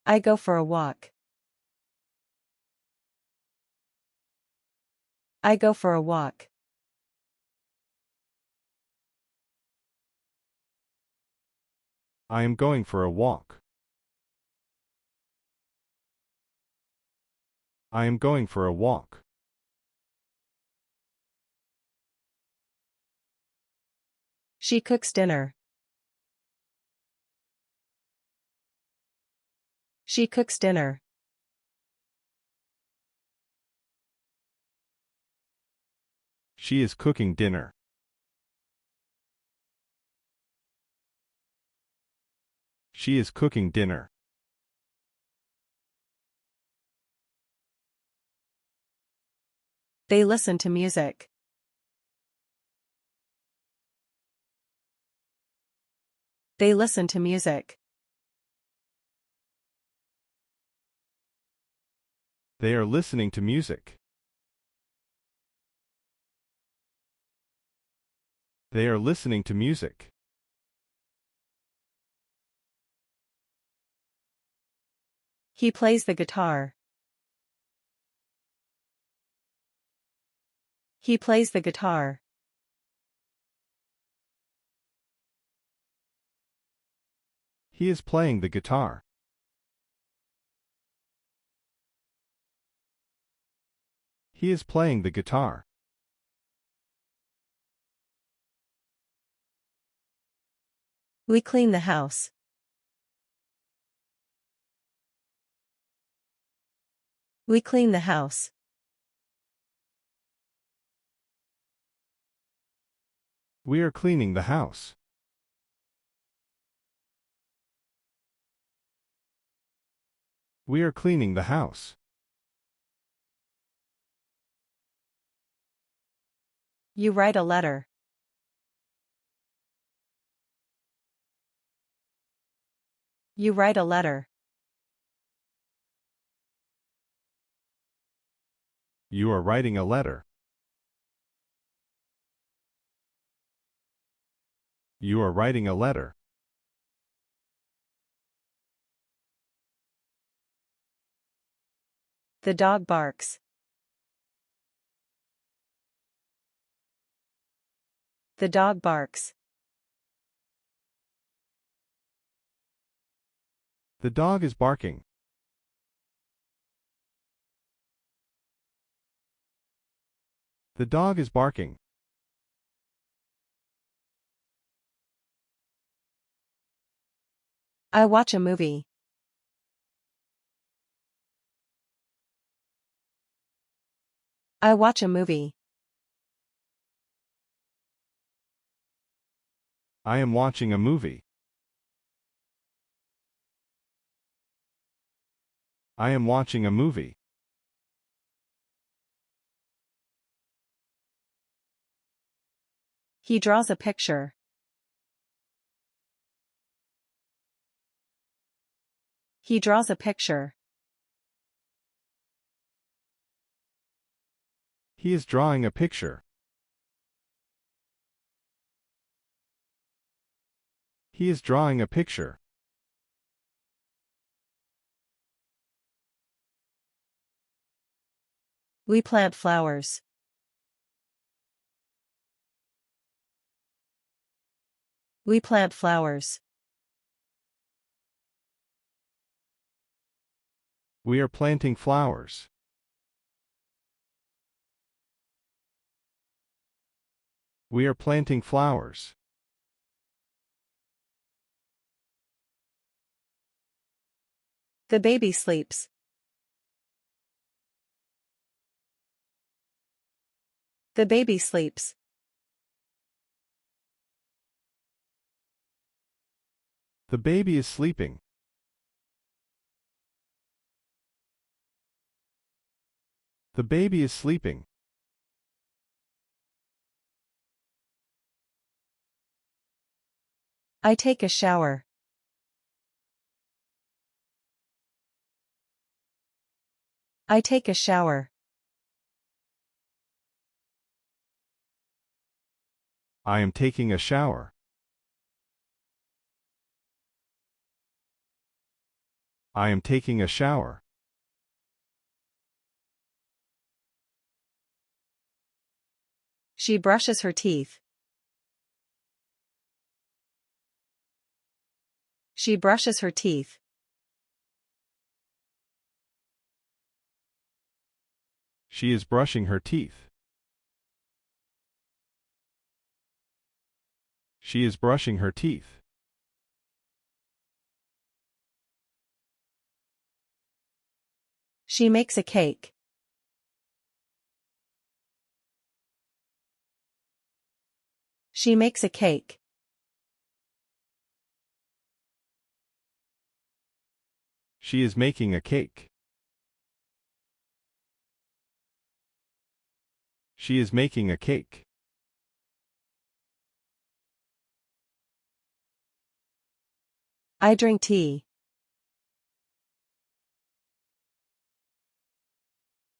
I go for a walk. I go for a walk. I am going for a walk. I am going for a walk. She cooks dinner. She cooks dinner. She is cooking dinner. She is cooking dinner. They listen to music. They listen to music. They are listening to music. They are listening to music. He plays the guitar. He plays the guitar. He is playing the guitar. He is playing the guitar. We clean the house. We clean the house. We are cleaning the house. We are cleaning the house. You write a letter. You write a letter. You are writing a letter. You are writing a letter. The dog barks. The dog barks. The dog is barking. The dog is barking. I watch a movie. I watch a movie. I am watching a movie. I am watching a movie. He draws a picture. He draws a picture. He is drawing a picture. He is drawing a picture. We plant flowers. We plant flowers. We are planting flowers. We are planting flowers. The baby sleeps. The baby sleeps. The baby is sleeping. The baby is sleeping. I take a shower. I take a shower. I am taking a shower. I am taking a shower. She brushes her teeth. She brushes her teeth. She is brushing her teeth. She is brushing her teeth. She makes a cake. She makes a cake. She is making a cake. She is making a cake. I drink tea.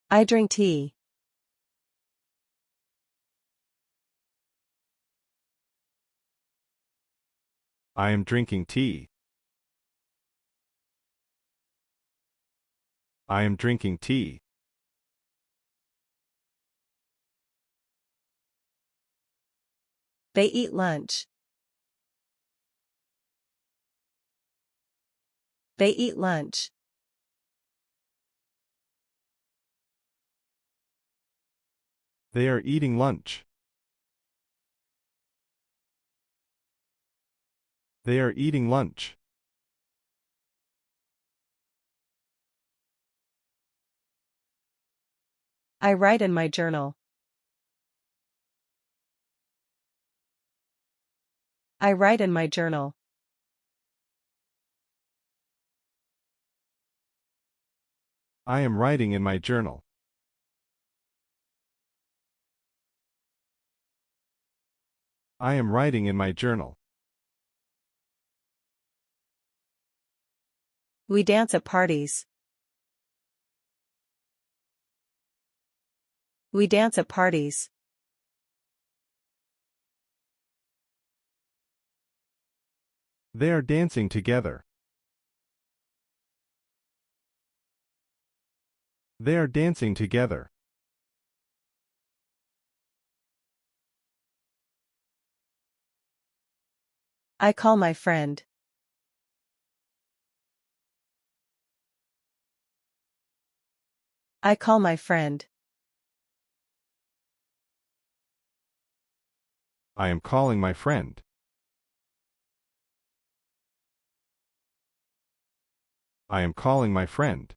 I drink tea. I am drinking tea. I am drinking tea. They eat lunch. They eat lunch. They are eating lunch. They are eating lunch. I write in my journal. I write in my journal. I am writing in my journal. I am writing in my journal. We dance at parties. We dance at parties. They are dancing together. They are dancing together. I call my friend. I call my friend. I am calling my friend. I am calling my friend.